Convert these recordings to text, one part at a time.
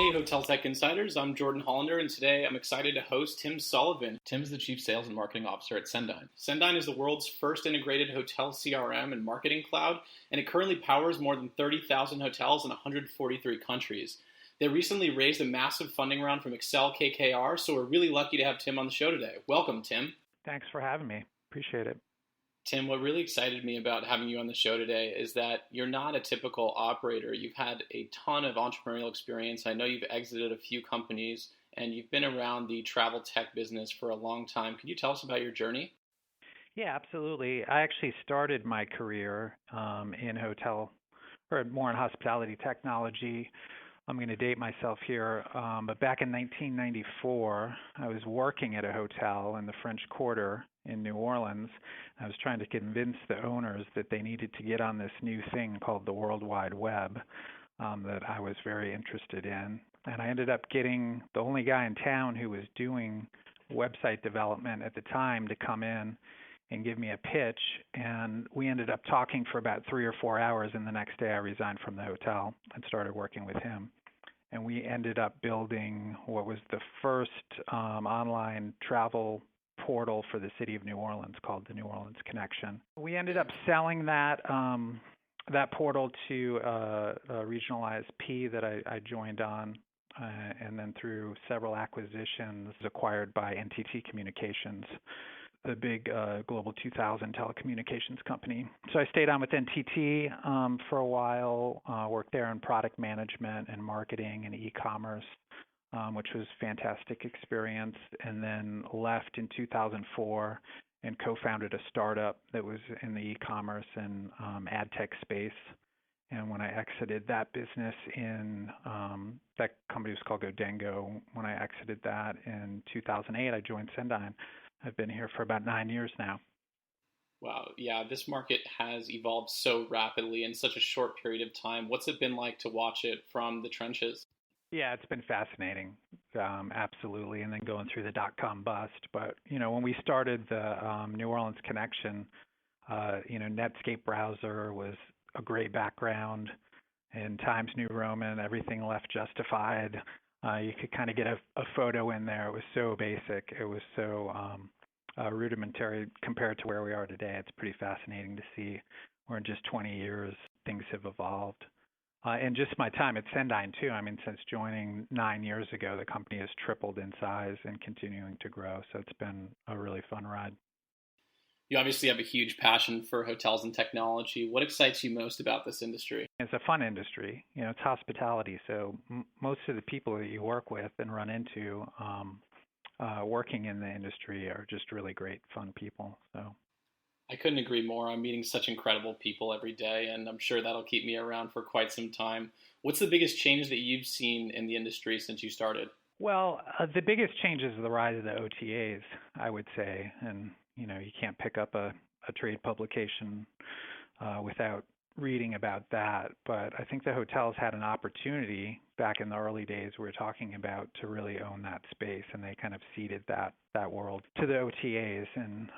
Hey, Hotel Tech Insiders. I'm Jordan Hollander, and today I'm excited to host Tim Sullivan. Tim's the Chief Sales and Marketing Officer at Cendyn. Cendyn is the world's first integrated hotel CRM and marketing cloud, and it currently powers more than 30,000 hotels in 143 countries. They recently raised a massive funding round from Excel KKR, so we're really lucky to have Tim on the show today. Welcome, Tim. Thanks for having me. Appreciate it. Tim, what really excited me about having you on the show today is that you're not a typical operator. You've had a ton of entrepreneurial experience. I know you've exited a few companies, and you've been around the travel tech business for a long time. Could you tell us about your journey? Yeah, absolutely. I actually started my career in hotel, or more in hospitality technology. I'm going to date myself here, but back in 1994, I was working at a hotel in the French Quarter in New Orleans. I was trying to convince the owners that they needed to get on this new thing called the World Wide Web that I was very interested in. And I ended up getting the only guy in town who was doing website development at the time to come in and give me a pitch. And we ended up talking for about 3 or 4 hours, and the next day I resigned from the hotel and started working with him. And we ended up building what was the first online travel portal for the city of New Orleans called the New Orleans Connection. We ended up selling that portal to a regional ISP that I joined on, and then through several acquisitions acquired by NTT Communications, the big Global 2000 telecommunications company. So I stayed on with NTT for a while, worked there in product management and marketing and e-commerce, which was a fantastic experience, and then left in 2004 and co-founded a startup that was in the e-commerce and ad tech space. And when I exited that business that company was called Godengo. When I exited that in 2008, I joined Cendyn. I've been here for about 9 years now. Wow. Yeah, this market has evolved so rapidly in such a short period of time. What's it been like to watch it from the trenches? Yeah, it's been fascinating. Absolutely. And then going through the dot-com bust. But, when we started the New Orleans Connection, Netscape browser was a great background. In Times New Roman, everything left justified. You could kind of get a photo in there. It was so basic. It was so rudimentary compared to where we are today. It's pretty fascinating to see where in just 20 years things have evolved. And just my time at Cendyn, too. I mean, since joining 9 years ago, the company has tripled in size and continuing to grow. So it's been a really fun ride. You obviously have a huge passion for hotels and technology. What excites you most about this industry? It's a fun industry. It's hospitality. So most of the people that you work with and run into working in the industry are just really great, fun people. So I couldn't agree more. I'm meeting such incredible people every day, and I'm sure that'll keep me around for quite some time. What's the biggest change that you've seen in the industry since you started? Well, the biggest change is the rise of the OTAs, I would say. And you can't pick up a trade publication without reading about that. But I think the hotels had an opportunity back in the early days we were talking about to really own that space, and they kind of ceded that world to the OTAs, and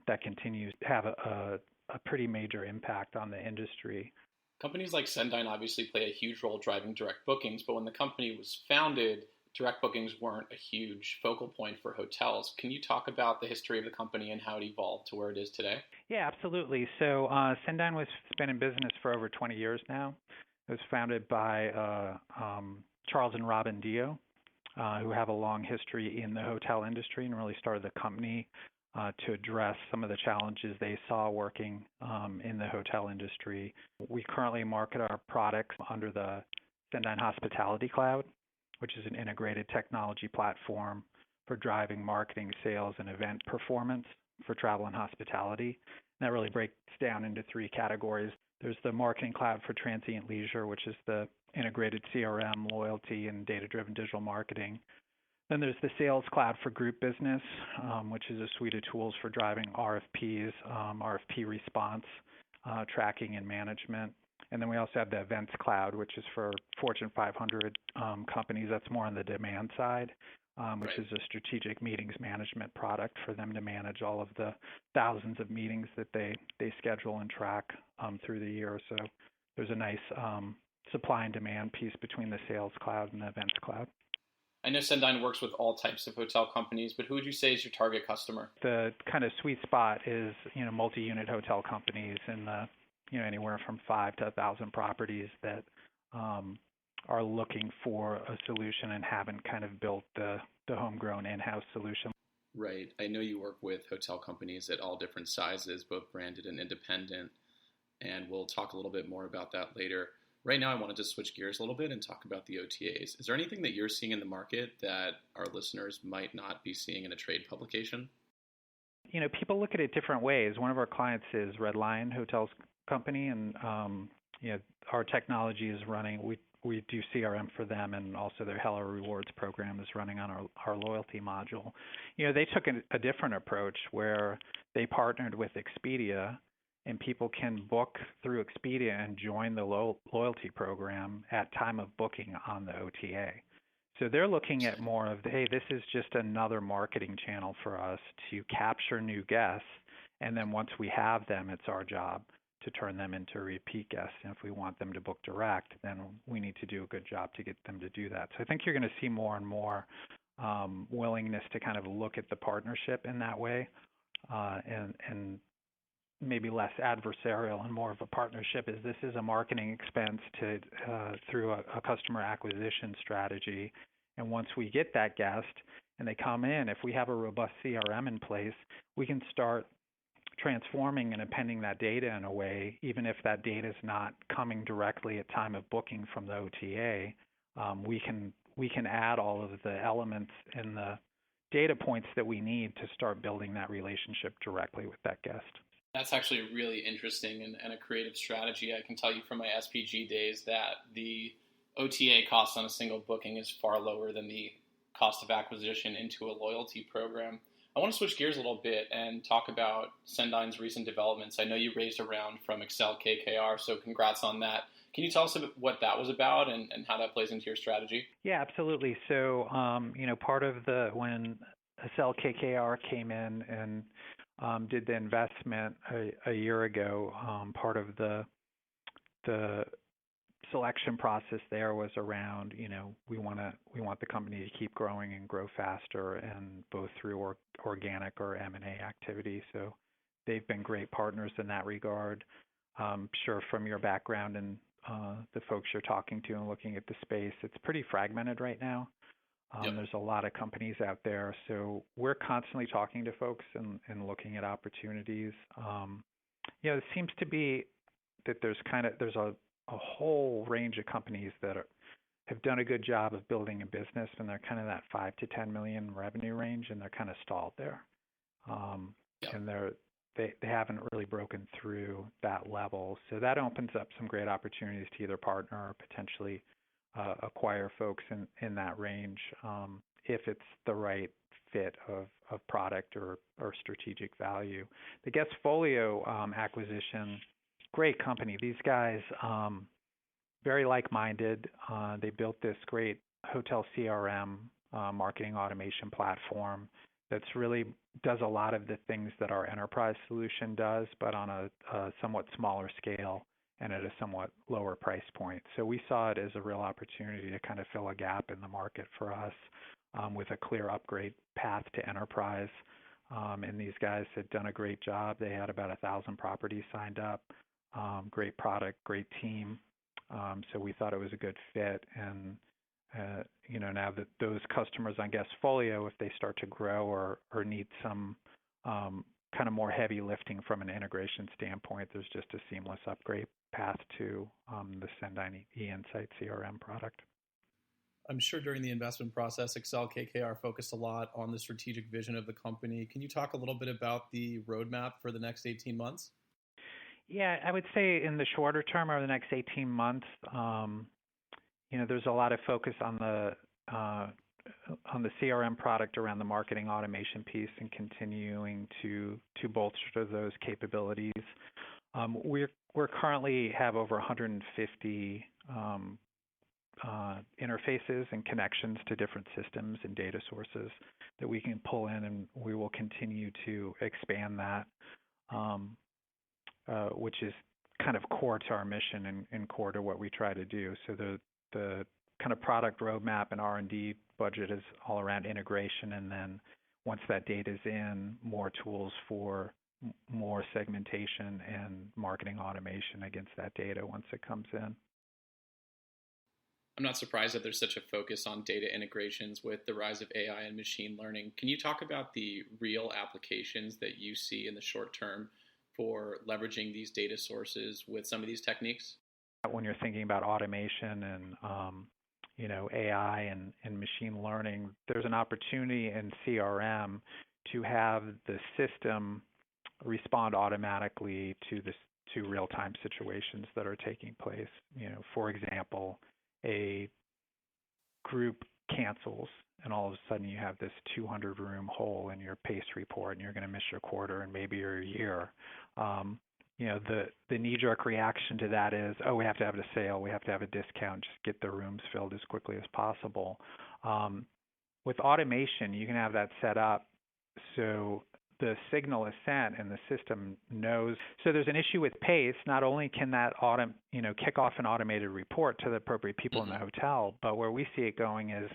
that continues to have a pretty major impact on the industry. Companies like Cendyn obviously play a huge role driving direct bookings, but when the company was founded, direct bookings weren't a huge focal point for hotels. Can you talk about the history of the company and how it evolved to where it is today? Yeah, absolutely. So Cendyn has been in business for over 20 years now. It was founded by Charles and Robin Dio, who have a long history in the hotel industry and really started the company to address some of the challenges they saw working in the hotel industry. We currently market our products under the Cendyn Hospitality Cloud, which is an integrated technology platform for driving marketing, sales, and event performance for travel and hospitality. And that really breaks down into 3 categories. There's the marketing cloud for transient leisure, which is the integrated CRM, loyalty, and data-driven digital marketing. Then there's the sales cloud for group business, which is a suite of tools for driving RFPs, RFP response, tracking, and management. And then we also have the Events Cloud, which is for Fortune 500 companies. That's more on the demand side, which is a strategic meetings management product for them to manage all of the thousands of meetings that they schedule and track through the year. So there's a nice supply and demand piece between the Sales Cloud and the Events Cloud. I know Cendyn works with all types of hotel companies, but who would you say is your target customer? The kind of sweet spot is, multi-unit hotel companies in the, anywhere from 5 to 1,000 properties that are looking for a solution and haven't kind of built the homegrown in-house solution. Right. I know you work with hotel companies at all different sizes, both branded and independent, and we'll talk a little bit more about that later. Right now, I wanted to switch gears a little bit and talk about the OTAs. Is there anything that you're seeing in the market that our listeners might not be seeing in a trade publication? People look at it different ways. One of our clients is Red Lion Hotels Company, and our technology is running. We do CRM for them, and also their Hello Rewards program is running on our loyalty module. They took a different approach where they partnered with Expedia, and people can book through Expedia and join the loyalty program at time of booking on the OTA. So they're looking at more of, hey, this is just another marketing channel for us to capture new guests, and then once we have them, it's our job to turn them into repeat guests. And if we want them to book direct, then we need to do a good job to get them to do that. So I think you're going to see more and more willingness to kind of look at the partnership in that way, and maybe less adversarial and more of a partnership. Is this is a marketing expense to through a customer acquisition strategy, and once we get that guest and they come in, if we have a robust CRM in place, we can start transforming and appending that data in a way, even if that data is not coming directly at time of booking from the OTA, we can add all of the elements and the data points that we need to start building that relationship directly with that guest. That's actually really interesting and a creative strategy. I can tell you from my SPG days that the OTA cost on a single booking is far lower than the cost of acquisition into a loyalty program. I want to switch gears a little bit and talk about Cendyn's recent developments. I know you raised a round from Excel KKR, so congrats on that. Can you tell us what that was about and how that plays into your strategy? Yeah, absolutely. So, part of when Excel KKR came in and did the investment a year ago, part of the selection process there was around, we want the company to keep growing and grow faster, and both through organic or M&A activity. So they've been great partners in that regard. Sure, from your background and the folks you're talking to and looking at the space, it's pretty fragmented right now. Yep. There's a lot of companies out there, so we're constantly talking to folks and looking at opportunities. It seems to be that there's a whole range of companies that have done a good job of building a business, and they're kind of that 5 to 10 million revenue range, and they're kind of stalled there. Yep. And they haven't really broken through that level. So that opens up some great opportunities to either partner or potentially acquire folks in that range if it's the right fit of product or strategic value. The Guestfolio acquisition, great company. These guys, very like-minded. They built this great hotel CRM marketing automation platform that's really does a lot of the things that our enterprise solution does, but on a somewhat smaller scale and at a somewhat lower price point. So we saw it as a real opportunity to kind of fill a gap in the market for us with a clear upgrade path to enterprise. And these guys had done a great job. They had about 1,000 properties signed up. Great product, great team. So we thought it was a good fit. And now that those customers on Guestfolio, if they start to grow or need some kind of more heavy lifting from an integration standpoint, there's just a seamless upgrade path to the Cendyn eInsight CRM product. I'm sure during the investment process, Excel KKR focused a lot on the strategic vision of the company. Can you talk a little bit about the roadmap for the next 18 months? Yeah, I would say in the shorter term, over the next 18 months, there's a lot of focus on the CRM product around the marketing automation piece and continuing to bolster those capabilities. We're currently have over 150 interfaces and connections to different systems and data sources that we can pull in, and we will continue to expand that, which is kind of core to our mission and core to what we try to do. So the kind of product roadmap and R&D budget is all around integration, and then once that data is in, more tools for more segmentation and marketing automation against that data once it comes in. I'm not surprised that there's such a focus on data integrations with the rise of AI and machine learning. Can you talk about the real applications that you see in the short term for leveraging these data sources with some of these techniques? When you're thinking about automation and AI and machine learning, there's an opportunity in CRM to have the system respond automatically to real-time situations that are taking place. For example, a group cancels, and all of a sudden you have this 200-room hole in your PACE report, and you're going to miss your quarter and maybe your year. The knee-jerk reaction to that is, we have to have a sale, we have to have a discount, just get the rooms filled as quickly as possible. With automation, you can have that set up so the signal is sent and the system knows. So there's an issue with PACE. Not only can that kick off an automated report to the appropriate people in the hotel, but where we see it going is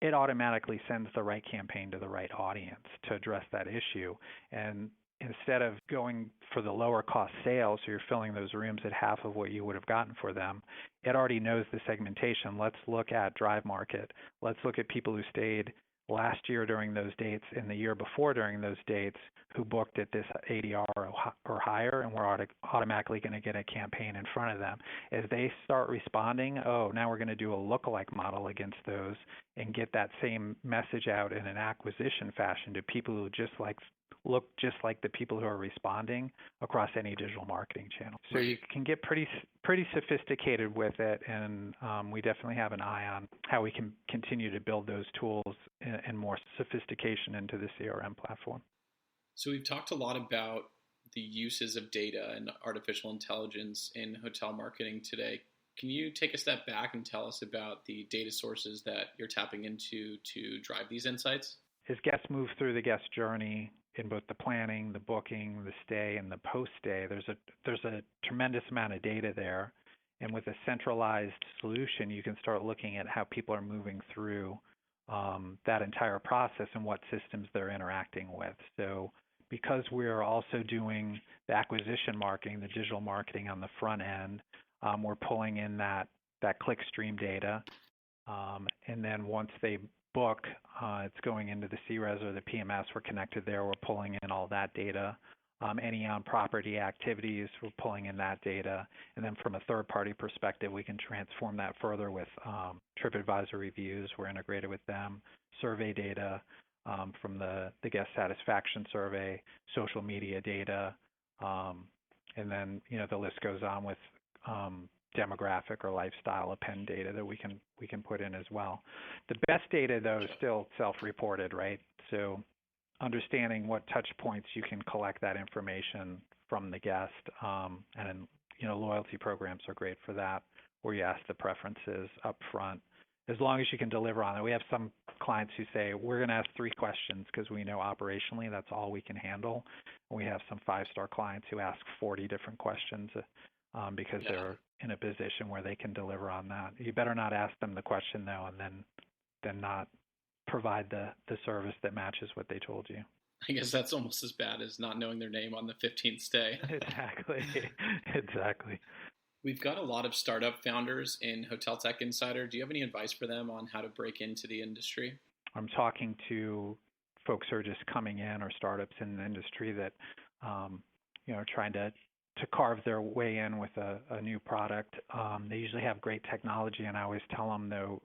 it automatically sends the right campaign to the right audience to address that issue. And instead of going for the lower cost sales, so you're filling those rooms at half of what you would have gotten for them, it already knows the segmentation. Let's look at drive market. Let's look at people who stayed last year during those dates and the year before during those dates who booked at this ADR or higher, and we're automatically going to get a campaign in front of them. As they start responding, now we're going to do a lookalike model against those and get that same message out in an acquisition fashion to people who look just like the people who are responding across any digital marketing channel. So you can get pretty sophisticated with it, and we definitely have an eye on how we can continue to build those tools and more sophistication into the CRM platform. So we've talked a lot about the uses of data and artificial intelligence in hotel marketing today. Can you take a step back and tell us about the data sources that you're tapping into to drive these insights? As guests move through the guest journey in both the planning, the booking, the stay, and the post-stay, there's a tremendous amount of data there. And with a centralized solution, you can start looking at how people are moving through that entire process and what systems they're interacting with. So because we're also doing the acquisition marketing, the digital marketing on the front end, we're pulling in that clickstream data. And then once they book, it's going into the CRES or the PMS. We're connected there. We're pulling in all that data. Any on-property activities, we're pulling in that data. And then from a third-party perspective, we can transform that further with TripAdvisor reviews. We're integrated with them, survey data from the guest satisfaction survey, social media data, and then the list goes on with demographic or lifestyle append data that we can put in as well. The best data, though, is still self-reported, right? So understanding what touch points you can collect that information from the guest, and loyalty programs are great for that, where you ask the preferences up front, as long as you can deliver on it. We have some clients who say, we're going to ask 3 questions because we know operationally that's all we can handle. And we have some 5-star clients who ask 40 different questions because they're in a position where they can deliver on that. You better not ask them the question, though, and then not provide the service that matches what they told you. I guess that's almost as bad as not knowing their name on the 15th stay. Exactly. We've got a lot of startup founders in Hotel Tech Insider. Do you have any advice for them on how to break into the industry? I'm talking to folks who are just coming in, or startups in the industry that are trying to carve their way in with a new product. They usually have great technology, and I always tell them, though,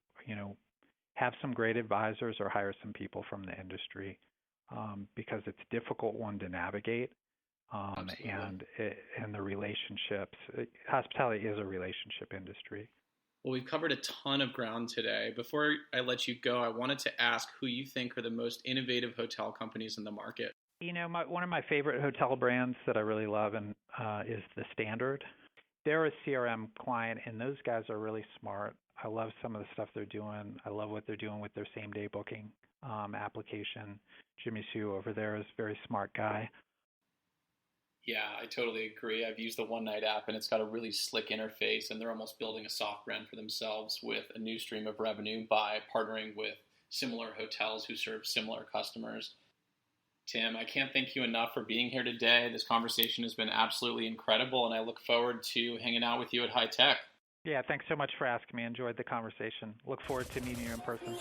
have some great advisors or hire some people from the industry because it's a difficult one to navigate. And the relationships. Hospitality is a relationship industry. Well, we've covered a ton of ground today. Before I let you go, I wanted to ask who you think are the most innovative hotel companies in the market. One of my favorite hotel brands that I really love is The Standard. They're a CRM client, and those guys are really smart. I love some of the stuff they're doing. I love what they're doing with their same-day booking application. Jimmy Sue over there is a very smart guy. Yeah, I totally agree. I've used the One Night app, and it's got a really slick interface, and they're almost building a soft brand for themselves with a new stream of revenue by partnering with similar hotels who serve similar customers. Tim, I can't thank you enough for being here today. This conversation has been absolutely incredible, and I look forward to hanging out with you at High Tech. Yeah, thanks so much for asking me. I enjoyed the conversation. Look forward to meeting you in person.